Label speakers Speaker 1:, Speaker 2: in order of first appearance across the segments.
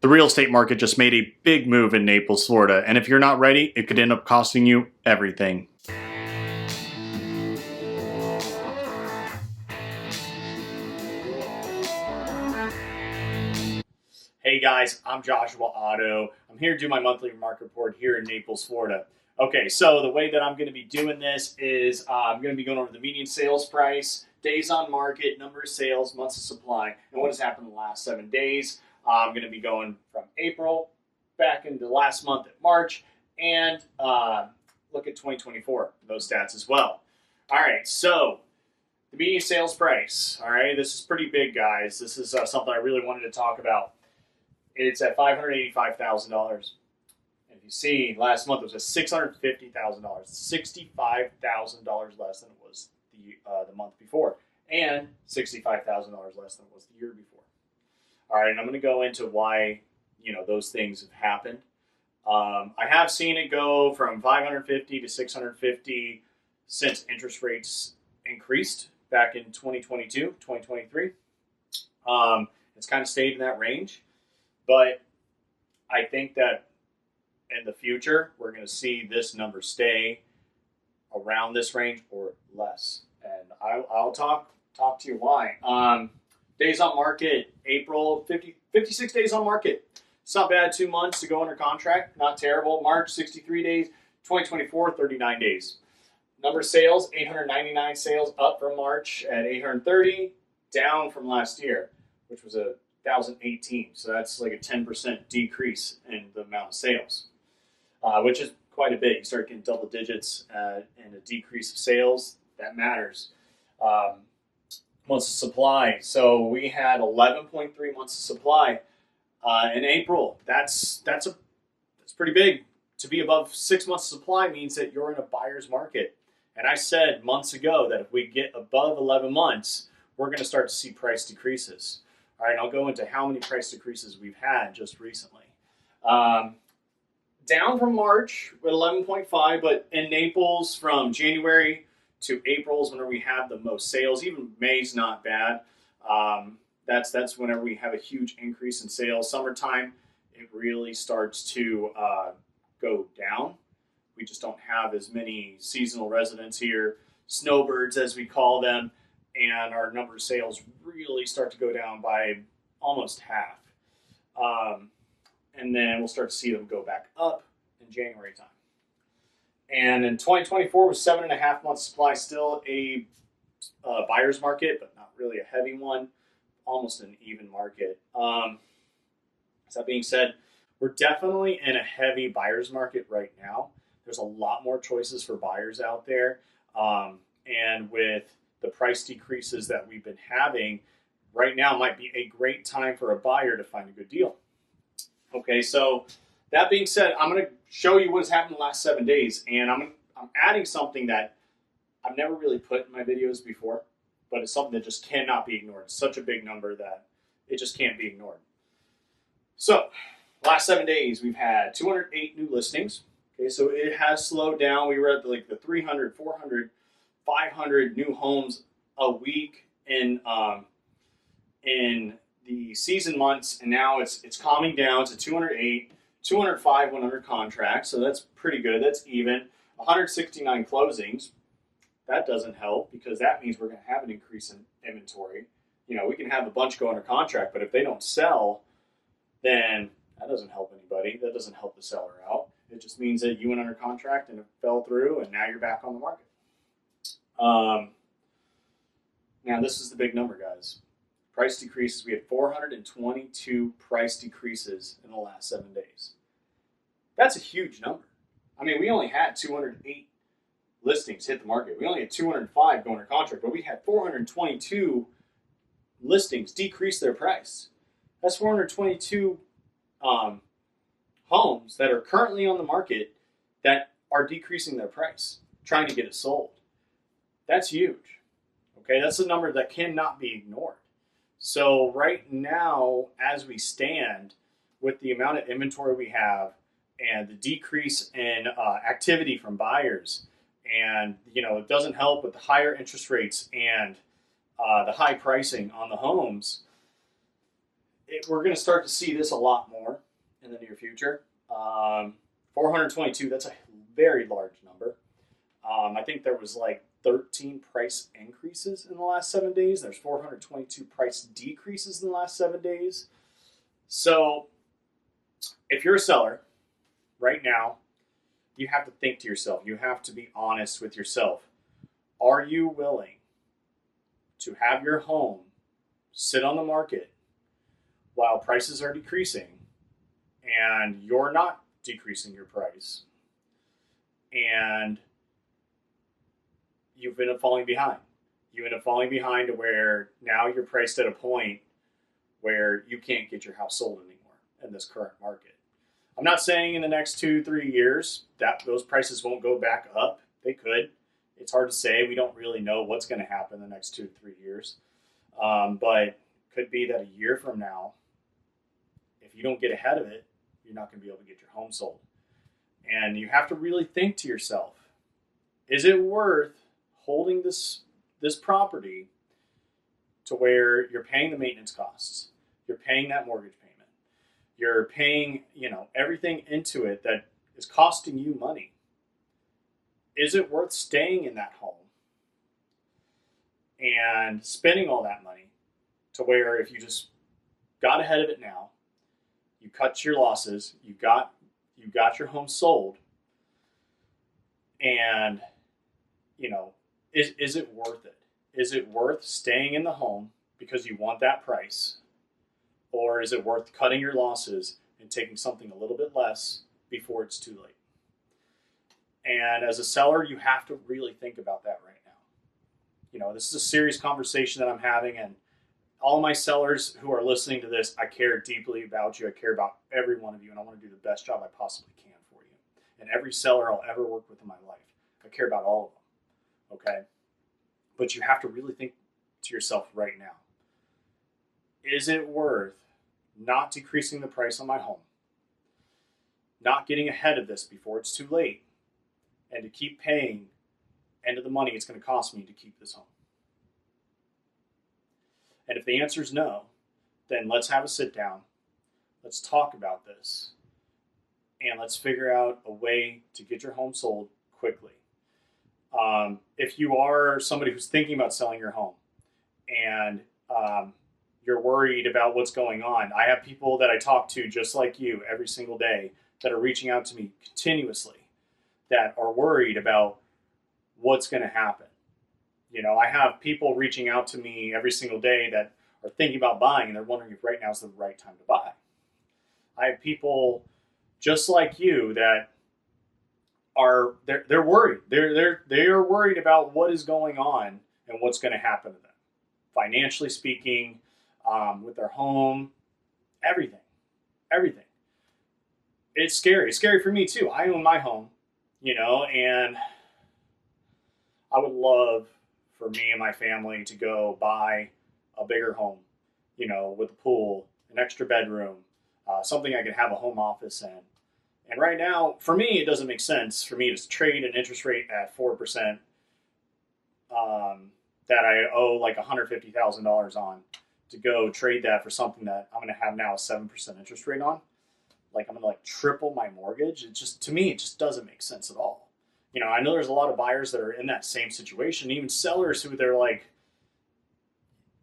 Speaker 1: The real estate market just made a big move in Naples, Florida, and if you're not ready, it could end up costing you everything. Hey guys, I'm Joshua Otto. I'm here to do my monthly market report here in Naples, Florida. Okay, so the way that I'm going to be doing this is I'm going to be going over the median sales price, days on market, number of sales, months of supply, and what has happened in the last 7 days. I'm going to be going from April back into last month at March and look at 2024, those stats as well. All right, so the median sales price. All right, this is pretty big, guys. This is something I really wanted to talk about. It's at $585,000. And if you see, last month it was at $650,000, $65,000 less than it was the month before, and $65,000 less than it was the year before. All right, and I'm going to go into why those things have happened. I have seen it go from 550 to 650 since interest rates increased back in 2022, 2023. It's kind of stayed in that range. But I think that in the future, we're going to see this number stay around this range or less. And I'll talk to you why. Days on market, April, 56 days on market. It's not bad, 2 months to go under contract. Not terrible. March, 63 days. 2024, 39 days. Number of sales, 899 sales, up from March at 830, down from last year, which was 1,018. So that's like a 10% decrease in the amount of sales, which is quite a bit. You start getting double digits and a decrease of sales. That matters. Months of supply. So we had 11.3 months of supply in April. That's pretty big. To be above 6 months of supply means that you're in a buyer's market. And I said months ago that if we get above 11 months, we're going to start to see price decreases. All right, I'll go into how many price decreases we've had just recently. Down from March with 11.5, but in Naples from January to April is whenever we have the most sales. Even May's not bad. That's whenever we have a huge increase in sales. Summertime, it really starts to go down. We just don't have as many seasonal residents here, snowbirds as we call them, and our number of sales really start to go down by almost half. And then we'll start to see them go back up in January time. And in 2024 with 7.5 months supply, still a buyer's market, but not really a heavy one, almost an even market. That being said, we're definitely in a heavy buyer's market right now. There's a lot more choices for buyers out there. And with the price decreases that we've been having, right now might be a great time for a buyer to find a good deal. Okay, so that being said, I'm going to show you what's happened in the last 7 days, and I'm adding something that I've never really put in my videos before, but it's something that just cannot be ignored. It's such a big number that it just can't be ignored. So, last 7 days, we've had 208 new listings. Okay, so it has slowed down. We were at like the 300, 400, 500 new homes a week in the season months, and now it's calming down to 208, 205 went under contract, so that's pretty good. That's even. 169 closings. That doesn't help because that means we're going to have an increase in inventory. We can have a bunch go under contract, but if they don't sell, then that doesn't help anybody. That doesn't help the seller out. It just means that you went under contract and it fell through, and now you're back on the market. Now, this is the big number, guys. Price decreases. We had 422 price decreases in the last 7 days. That's a huge number. I mean, we only had 208 listings hit the market. We only had 205 go under contract, but we had 422 listings decrease their price. That's 422 homes that are currently on the market that are decreasing their price, trying to get it sold. That's huge. Okay, that's a number that cannot be ignored. So right now, as we stand, with the amount of inventory we have and the decrease in activity from buyers, and it doesn't help with the higher interest rates and the high pricing on the homes, we're going to start to see this a lot more in the near future. 422, that's a very large number. I think there was like 13 price increases in the last 7 days. There's 422 price decreases in the last 7 days. So if you're a seller right now, you have to think to yourself, you have to be honest with yourself. Are you willing to have your home sit on the market while prices are decreasing and you're not decreasing your price and you've ended up falling behind? You end up falling behind to where now you're priced at a point where you can't get your house sold anymore in this current market. I'm not saying in the next 2-3 years that those prices won't go back up. They could. It's hard to say. We don't really know what's going to happen in the next 2 to 3 years. But could be that a year from now, if you don't get ahead of it, you're not going to be able to get your home sold. And you have to really think to yourself, is it worth holding this property to where you're paying the maintenance costs, you're paying that mortgage payment, you're paying, everything into it that is costing you money? Is it worth staying in that home and spending all that money to where if you just got ahead of it now, you cut your losses, you got your home sold, and is it worth it? Is it worth staying in the home because you want that price, or is it worth cutting your losses and taking something a little bit less before it's too late? And as a seller, you have to really think about that right now. This is a serious conversation that I'm having, and all my sellers who are listening to this, I care deeply about you. I care about every one of you, and I want to do the best job I possibly can for you. And every seller I'll ever work with in my life, I care about all of them, okay? But you have to really think to yourself right now, is it worth not decreasing the price on my home, not getting ahead of this before it's too late, and to keep paying into the money it's going to cost me to keep this home? And if the answer is no, then let's have a sit down. Let's talk about this. And let's figure out a way to get your home sold quickly. If you are somebody who's thinking about selling your home and you're worried about what's going on, I have people that I talk to just like you every single day that are reaching out to me continuously that are worried about what's going to happen. I have people reaching out to me every single day that are thinking about buying, and they're wondering if right now is the right time to buy. I have people just like you that are they're worried. They're worried about what is going on and what's going to happen to them, financially speaking, with their home, everything. It's scary. It's scary for me too. I own my home, and I would love for me and my family to go buy a bigger home, with a pool, an extra bedroom, something I could have a home office in. And right now, for me, it doesn't make sense for me to trade an interest rate at 4% that I owe like $150,000 on to go trade that for something that I'm going to have now a 7% interest rate on. Like I'm going to triple my mortgage. To me, it just doesn't make sense at all. I know there's a lot of buyers that are in that same situation, even sellers who they're like,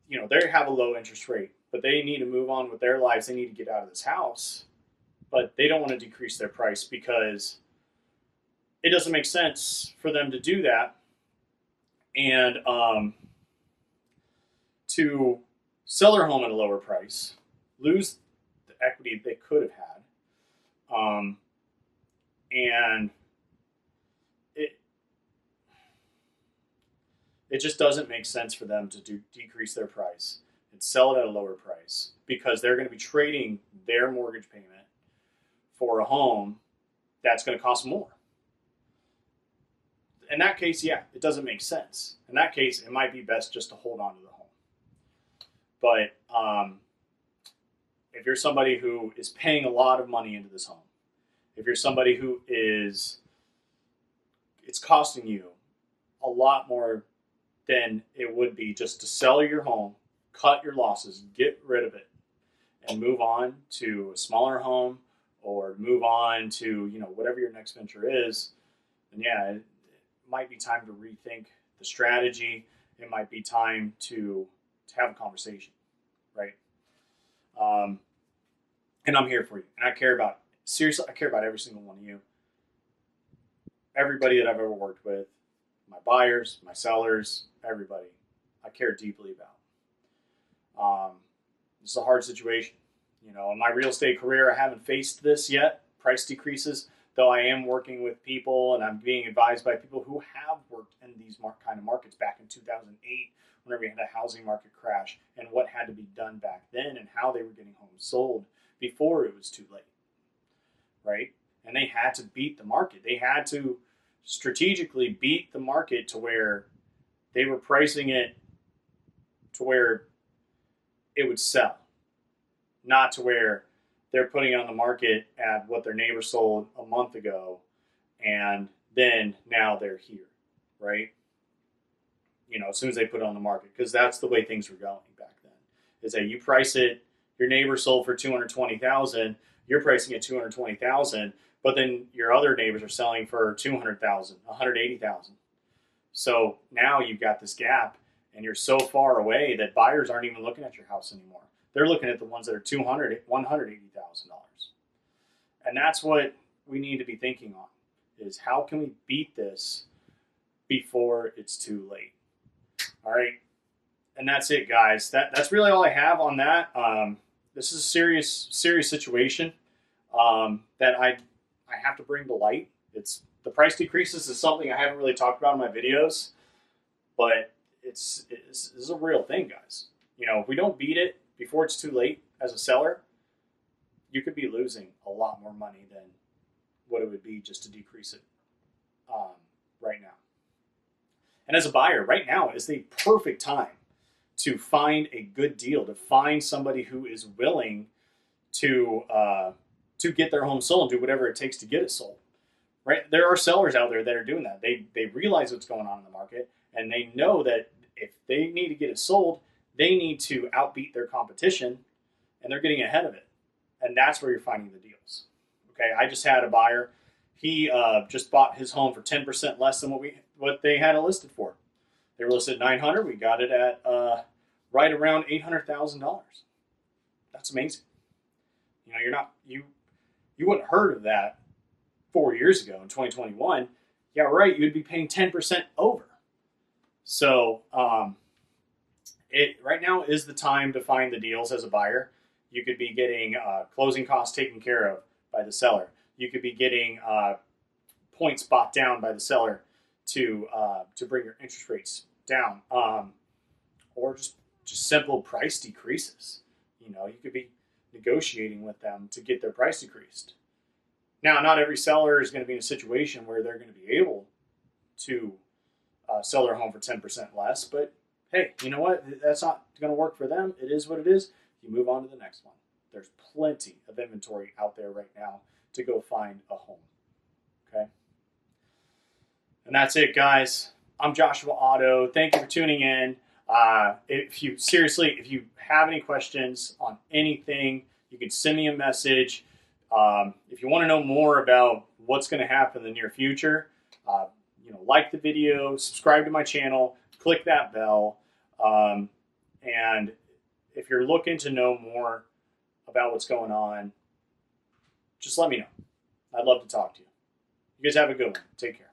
Speaker 1: they have a low interest rate, but they need to move on with their lives. They need to get out of this house, but they don't want to decrease their price because it doesn't make sense for them to do that and to sell their home at a lower price, lose the equity they could have had, and it just doesn't make sense for them to decrease their price and sell it at a lower price because they're going to be trading their mortgage payment for a home that's going to cost more. In that case, yeah, it doesn't make sense. In that case, it might be best just to hold on to the home. But if you're somebody who is paying a lot of money into this home, if you're somebody who it's costing you a lot more than it would be just to sell your home, cut your losses, get rid of it, and move on to a smaller home or move on to, you know, whatever your next venture is, then yeah, it might be time to rethink the strategy. It might be time to have a conversation, right? And I'm here for you. And I care about, seriously, I care about every single one of you. Everybody that I've ever worked with, my buyers, my sellers, everybody, I care deeply about. This is a hard situation. You know, in my real estate career, I haven't faced this yet, price decreases, though I am working with people and I'm being advised by people who have worked in these kind of markets back in 2008, whenever we had a housing market crash, and what had to be done back then and how they were getting homes sold before it was too late, right? And they had to beat the market. They had to strategically beat the market to where they were pricing it to where it would sell, not to where they're putting it on the market at what their neighbor sold a month ago, and then now they're here, right? You know, as soon as they put it on the market, because that's the way things were going back then. Is that you price it, your neighbor sold for $220,000, you're pricing it $220,000, but then your other neighbors are selling for $200,000, $180,000. So now you've got this gap, and you're so far away that buyers aren't even looking at your house anymore. They're looking at the ones that are $200,000, $180,000. And that's what we need to be thinking on, is how can we beat this before it's too late? All right. And that's it, guys. That's really all I have on that. This is a serious situation that I have to bring to light. It's the price decreases is something I haven't really talked about in my videos, but this is a real thing, guys. You know, if we don't beat it before it's too late as a seller, you could be losing a lot more money than what it would be just to decrease it right now. And as a buyer, right now is the perfect time to find a good deal, to find somebody who is willing to get their home sold and do whatever it takes to get it sold. Right? There are sellers out there that are doing that. They realize what's going on in the market, and they know that if they need to get it sold, they need to outbeat their competition, and they're getting ahead of it. And that's where you're finding the deals. Okay, I just had a buyer. He just bought his home for 10% less than what they had it listed for. They were listed at $900,000. We got it at right around $800,000. That's amazing. You know, you wouldn't have heard of that 4 years ago in 2021. Yeah, right. You'd be paying 10% over. So right now is the time to find the deals as a buyer. You could be getting closing costs taken care of by the seller. You could be getting points bought down by the seller to bring your interest rates down, or just simple price decreases. You know, you could be negotiating with them to get their price decreased. Now, not every seller is going to be in a situation where they're going to be able to sell their home for 10% less, but hey, you know what? That's not going to work for them. It is what it is. You move on to the next one. There's plenty of inventory out there right now to go find a home. Okay? And that's it, guys. I'm Joshua Otto. Thank you for tuning in. If you have any questions on anything, you can send me a message. If you want to know more about what's going to happen in the near future, like the video, subscribe to my channel, click that bell, and if you're looking to know more about what's going on, just let me know. I'd love to talk to you. You guys have a good one. Take care.